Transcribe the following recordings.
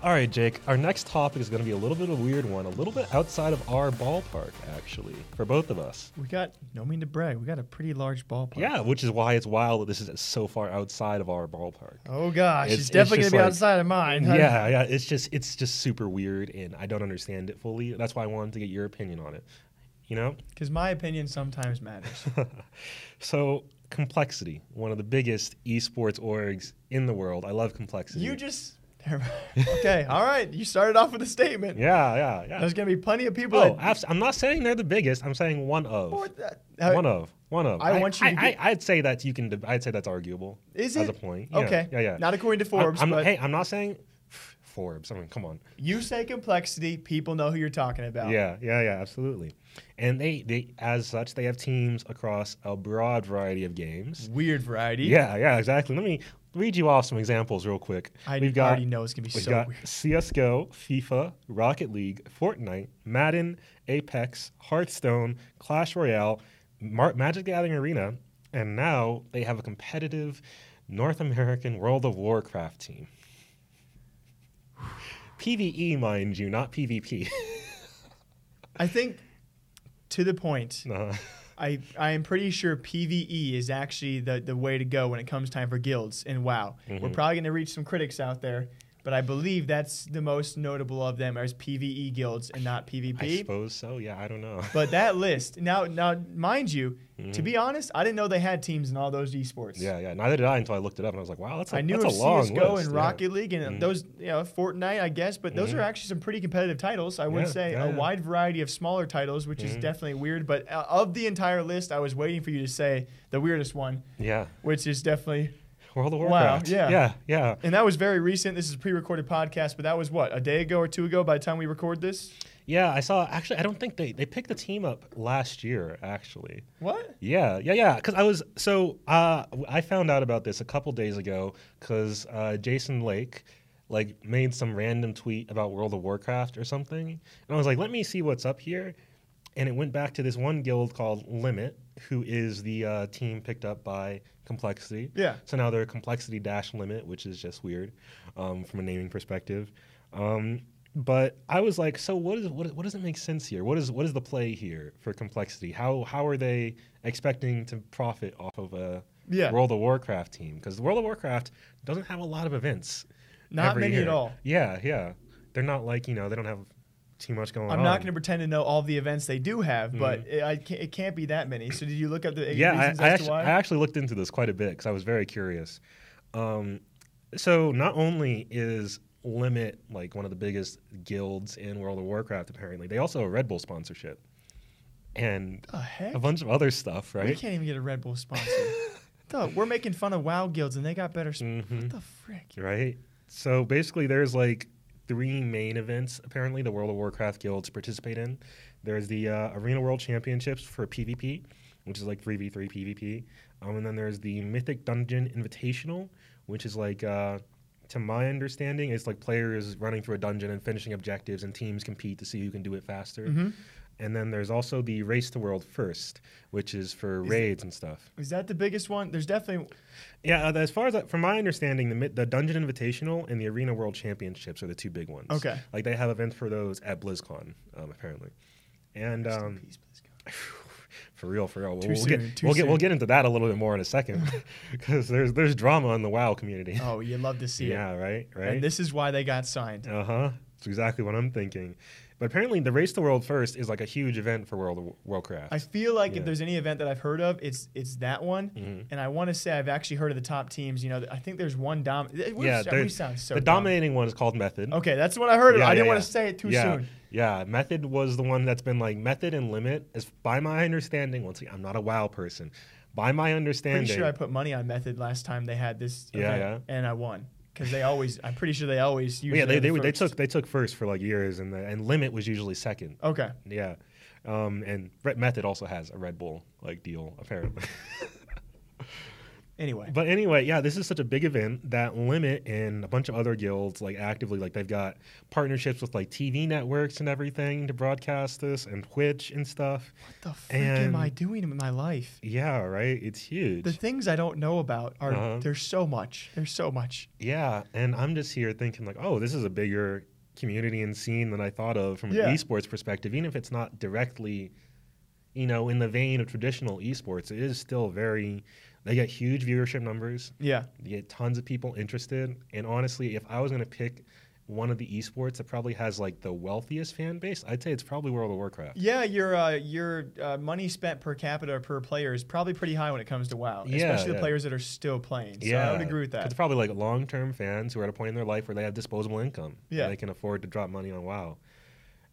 All right, Jake, our next topic is going to be a little bit of a weird one, a little bit outside of our ballpark, actually, for both of us. We got, no mean to brag, we got a pretty large ballpark. Yeah, which is why it's wild that this is so far outside of our ballpark. Oh, gosh, it's definitely going to be outside of mine. Yeah, it's just super weird, and I don't understand it fully. That's why I wanted to get your opinion on it, you know? Because my opinion sometimes matters. So, Complexity, one of the biggest esports orgs in the world. I love Complexity. Okay, all right. You started off with a statement. Yeah. There's going to be plenty of people. I'm not saying they're the biggest. I'm saying one of. One of. I'd say that you can. I'd say that's arguable. Is it? As a point. Yeah, okay. Yeah. Not according to Forbes. I'm not saying Forbes. I mean, come on. You say Complexity, people know who you're talking about. Yeah. Absolutely. And they as such, they have teams across a broad variety of games. Weird variety. Yeah, exactly. Let me read you off some examples real quick. I already know it's going to be so weird. We've got CSGO, FIFA, Rocket League, Fortnite, Madden, Apex, Hearthstone, Clash Royale, Magic the Gathering Arena, and now they have a competitive North American World of Warcraft team. PvE, mind you, not PvP. I think, to the point, I am pretty sure PvE is actually the way to go when it comes time for guilds in WoW. We're probably going to reach some critics out there, but I believe that's the most notable of them as PvE guilds and not PvP. I suppose so. Yeah, I don't know. But that list, now, mind you, to be honest, I didn't know they had teams in all those esports. Yeah. Neither did I until I looked it up, and I was like, wow, that's a long list. I knew of CSGO and Rocket League and those, Fortnite, I guess, but those are actually some pretty competitive titles. I would say a wide variety of smaller titles, which is definitely weird. But of the entire list, I was waiting for you to say the weirdest one. Yeah. Which is definitely World of Warcraft. Wow, yeah. And that was very recent. This is a pre-recorded podcast, but that was what, a day ago or two ago by the time we record this? Yeah, I saw. Actually, I don't think they picked the team up last year. Actually, what? Yeah. Because I found out about this a couple days ago because Jason Lake made some random tweet about World of Warcraft or something, and I was like, let me see what's up here, and it went back to this one guild called Limit, who is the team picked up by Complexity. Yeah. So now they're Complexity-Limit, which is just weird from a naming perspective. But I was like, so what does it make sense here? What is the play here for Complexity? How are they expecting to profit off of a World of Warcraft team? Because World of Warcraft doesn't have a lot of events. Not many year. at all. Yeah. They're not they don't have too much going on. I'm not going to pretend to know all the events they do have, but it can't be that many. So did you look up the reasons as to why? I actually looked into this quite a bit because I was very curious. So not only is Limit one of the biggest guilds in World of Warcraft, apparently, they also have a Red Bull sponsorship and a bunch of other stuff, right? We can't even get a Red Bull sponsor. We're making fun of WoW guilds and they got better What the frick? Right. So basically there's 3 main events, apparently, the World of Warcraft guilds participate in. There's the Arena World Championships for PvP, which is 3v3 PvP. And then there's the Mythic Dungeon Invitational, which is to my understanding, it's players running through a dungeon and finishing objectives, and teams compete to see who can do it faster. And then there's also the Race to World First, which is for raids and stuff. Is that the biggest one? There's definitely... Yeah, as far as, from my understanding, the Dungeon Invitational and the Arena World Championships are the 2 big ones. Okay. They have events for those at BlizzCon, apparently. And Peace, BlizzCon. For real. We'll get into that a little bit more in a second, because there's drama in the WoW community. Oh, you love to see it. Yeah, right. And this is why they got signed. That's exactly what I'm thinking. But apparently, the Race to World First is a huge event for World of Warcraft. I feel if there's any event that I've heard of, it's that one. And I want to say I've actually heard of the top teams. I think there's one we sound so the dominating one is called Method. Okay, that's what I heard of. I didn't want to say it too soon. Yeah, Method was the one that's been Method and Limit. Is by my understanding. Once again, I'm not a WoW person. By my understanding, pretty sure I put money on Method last time they had this event, and I won. Because I'm pretty sure they always use. They took first for years, and Limit was usually second. Okay. Yeah, and Method also has a Red Bull deal apparently. Anyway. Anyway, yeah, this is such a big event that Limit and a bunch of other guilds like actively like they've got partnerships with like TV networks and everything to broadcast this and Twitch and stuff. What the frick am I doing in my life? Yeah, right. It's huge. The things I don't know about are there's so much. There's so much. Yeah, and I'm just here thinking like, oh, this is a bigger community and scene than I thought of from an esports perspective, even if it's not directly, in the vein of traditional esports. It is still they get huge viewership numbers. Yeah. They get tons of people interested. And honestly, if I was going to pick one of the esports that probably has like the wealthiest fan base, I'd say it's probably World of Warcraft. Yeah, your money spent per capita per player is probably pretty high when it comes to WoW, especially the players that are still playing. So I would agree with that. It's probably like long-term fans who are at a point in their life where they have disposable income. Yeah. And they can afford to drop money on WoW.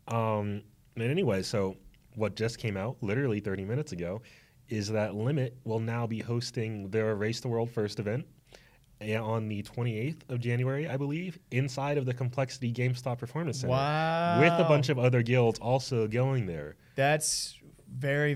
And anyway, so what just came out literally 30 minutes ago is that Limit will now be hosting their Race the World first event on the 28th of January, I believe, inside of the Complexity GameStop Performance Center. Wow. With a bunch of other guilds also going there. That's very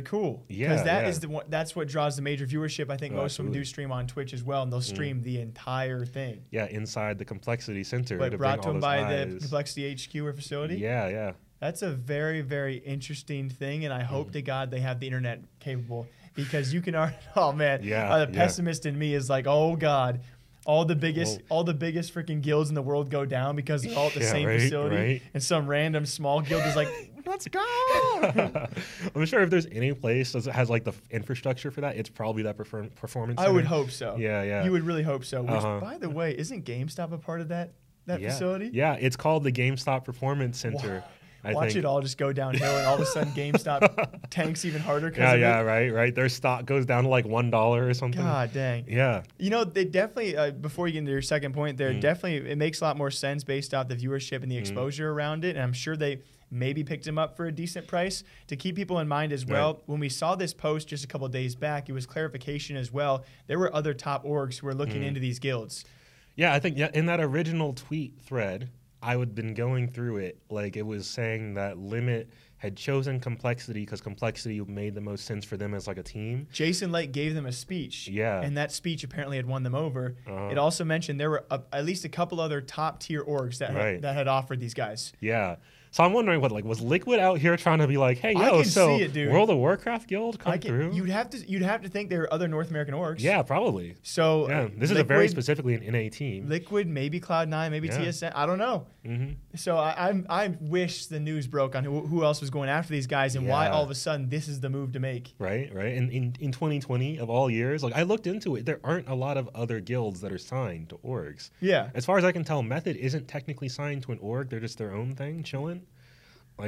cool. Yeah. Because that's what draws the major viewership. I think most of them do stream on Twitch as well, and they'll stream the entire thing. Yeah, inside the Complexity Center. But brought to them by the Complexity HQ or facility? Yeah. That's a very, very interesting thing, and I hope to God they have the internet capable, because you can already. Oh man, the pessimist in me is like, oh God, all the biggest freaking guilds in the world go down because it's all at the same facility, and some random small guild is like, let's go. I'm sure if there's any place that has like the infrastructure for that, it's probably that performance center. I would hope so. Yeah. You would really hope so. Which, by the way, isn't GameStop a part of that facility? Yeah, it's called the GameStop Performance Center. Wow. Watch it all just go downhill, and all of a sudden GameStop tanks even harder. Right. Their stock goes down to like $1 or something. God dang. Yeah. They definitely, before you get into your second point there, definitely it makes a lot more sense based off the viewership and the exposure around it. And I'm sure they maybe picked them up for a decent price. To keep people in mind as well, when we saw this post just a couple of days back, it was clarification as well. There were other top orgs who were looking into these guilds. Yeah, I think in that original tweet thread, I would have been going through it, like it was saying that Limit had chosen Complexity because Complexity made the most sense for them as like a team. Jason Lake gave them a speech. Yeah. And that speech apparently had won them over. It also mentioned there were at least a couple other top tier orgs that had offered these guys. Yeah. So I'm wondering was Liquid out here trying to be like, hey, see it, dude. World of Warcraft guild come through? You'd have to think there are other North American orgs. Yeah, probably. So this is a very specifically an NA team. Liquid, maybe Cloud9, maybe TSN. I don't know. So I wish the news broke on who else was going after these guys and why all of a sudden this is the move to make. Right. And in 2020 of all years, I looked into it. There aren't a lot of other guilds that are signed to orgs. Yeah. As far as I can tell, Method isn't technically signed to an org. They're just their own thing, chilling.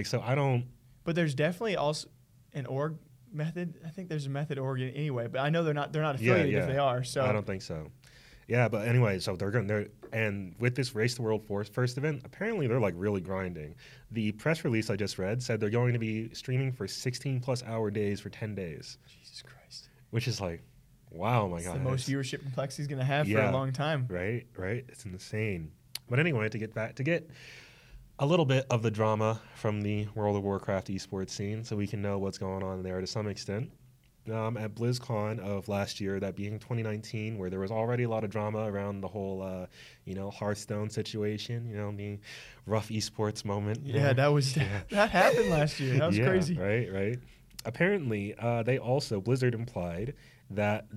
So I don't. But there's definitely also an org Method. I think there's a Method org anyway, but I know they're not affiliated if they are. So I don't think so. Yeah, but anyway, so and with this Race the World first event, apparently they're really grinding. The press release I just read said they're going to be streaming for 16+ hour days for 10 days. Jesus Christ. Which is wow, my God. It's the most viewership Complexity's going to have for a long time. Right. It's insane. But anyway, to get a little bit of the drama from the World of Warcraft esports scene so we can know what's going on there to some extent. At BlizzCon of last year, that being 2019, where there was already a lot of drama around the whole, Hearthstone situation, the rough esports moment. Yeah, that happened last year. That was crazy. Right. Apparently, Blizzard implied that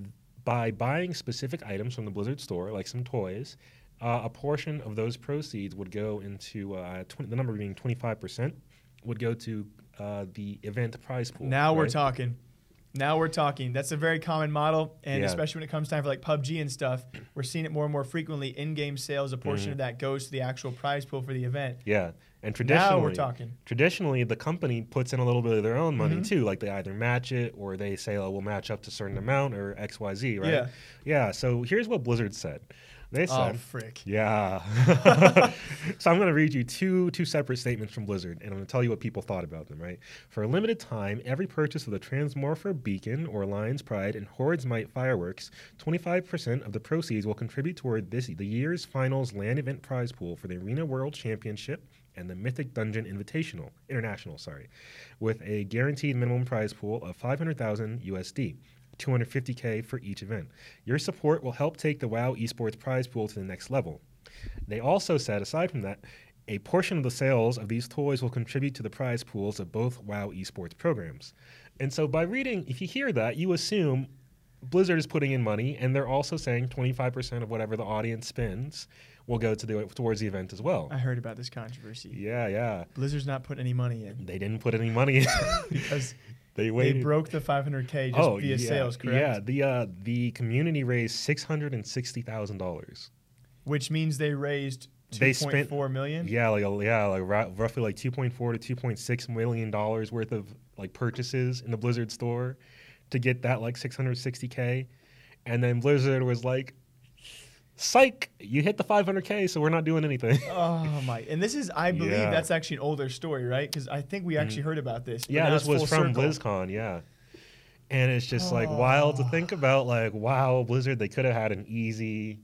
by buying specific items from the Blizzard store, like some toys, a portion of those proceeds would go into the number being 25% would go to the event prize pool. Now we're talking. That's a very common model, and especially when it comes time for PUBG and stuff, we're seeing it more and more frequently. In-game sales, a portion of that goes to the actual prize pool for the event. Yeah, and traditionally, now we're talking. Traditionally, the company puts in a little bit of their own money too. They either match it or they say, "Oh, we'll match up to a certain amount" or X, Y, Z. Right? Yeah. So here's what Blizzard said. They said, "Oh, frick." Yeah. So I'm going to read you two separate statements from Blizzard, and I'm going to tell you what people thought about them, right? For a limited time, every purchase of the Transmorpher Beacon or Lion's Pride and Horde's Might fireworks, 25% of the proceeds will contribute toward the year's finals land event prize pool for the Arena World Championship and the Mythic Dungeon International, with a guaranteed minimum prize pool of 500,000 USD. $250K for each event. Your support will help take the WoW Esports prize pool to the next level. They also said, aside from that, a portion of the sales of these toys will contribute to the prize pools of both WoW Esports programs. And so by reading, if you hear that, you assume Blizzard is putting in money, and they're also saying 25% of whatever the audience spends will go towards the event as well. I heard about this controversy. Yeah. Blizzard's not putting any money in. They didn't put any money in. Because they broke the $500K just via sales, correct? Yeah, the community raised $660,000. Which means they raised $2.4 million? Yeah, roughly like $2.4 to $2.6 million worth of like purchases in the Blizzard store to get that like $660K. And then Blizzard was like, psych, you hit the $500K, so we're not doing anything. Oh my! And this is, I believe, that's actually an older story, right? Because I think we actually heard about this. Yeah, this was from BlizzCon. Yeah, and it's just like wild to think about. Like, wow, Blizzard, they could have had an easy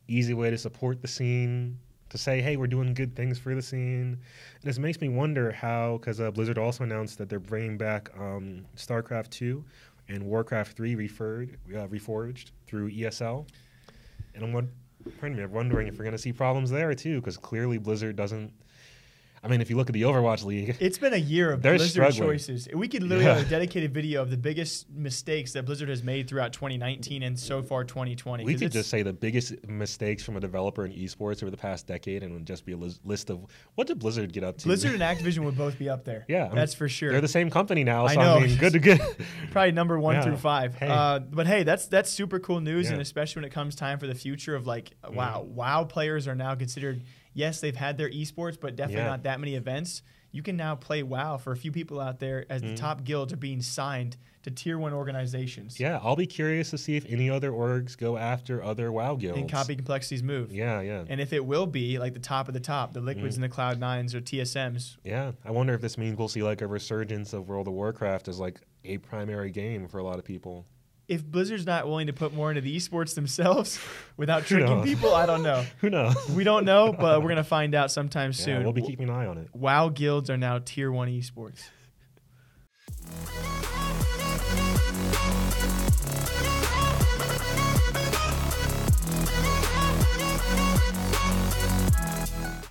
way to support the scene, to say, hey, we're doing good things for the scene. And this makes me wonder how, because Blizzard also announced that they're bringing back StarCraft 2 and Warcraft 3 reforged through ESL, and I'm wondering if we're going to see problems there too, because clearly Blizzard doesn't. I mean, if you look at the Overwatch League, it's been a year of Blizzard choices. We could literally have a dedicated video of the biggest mistakes that Blizzard has made throughout 2019 and so far 2020. We could just say the biggest mistakes from a developer in esports over the past decade, and it would just be a list of what did Blizzard get up to. Blizzard and Activision would both be up there. Yeah, that's for sure. They're the same company now, so I mean, good to good. Probably number 1 through 5. Hey. But hey, that's super cool news, and especially when it comes time for the future of like, WoW players are now considered. Yes, they've had their esports, but definitely not that many events. You can now play WoW for a few people out there as the top guilds are being signed to tier 1 organizations. Yeah, I'll be curious to see if any other orgs go after other WoW guilds. And copy complexity's move. Yeah. And if it will be like the top of the top, the Liquids and the Cloud9s or TSMs. Yeah, I wonder if this means we'll see like a resurgence of World of Warcraft as like a primary game for a lot of people. If Blizzard's not willing to put more into the esports themselves without tricking people, I don't know. Who knows? We don't know, but we're going to find out sometime soon. We'll be keeping an eye on it. WoW guilds are now tier 1 esports.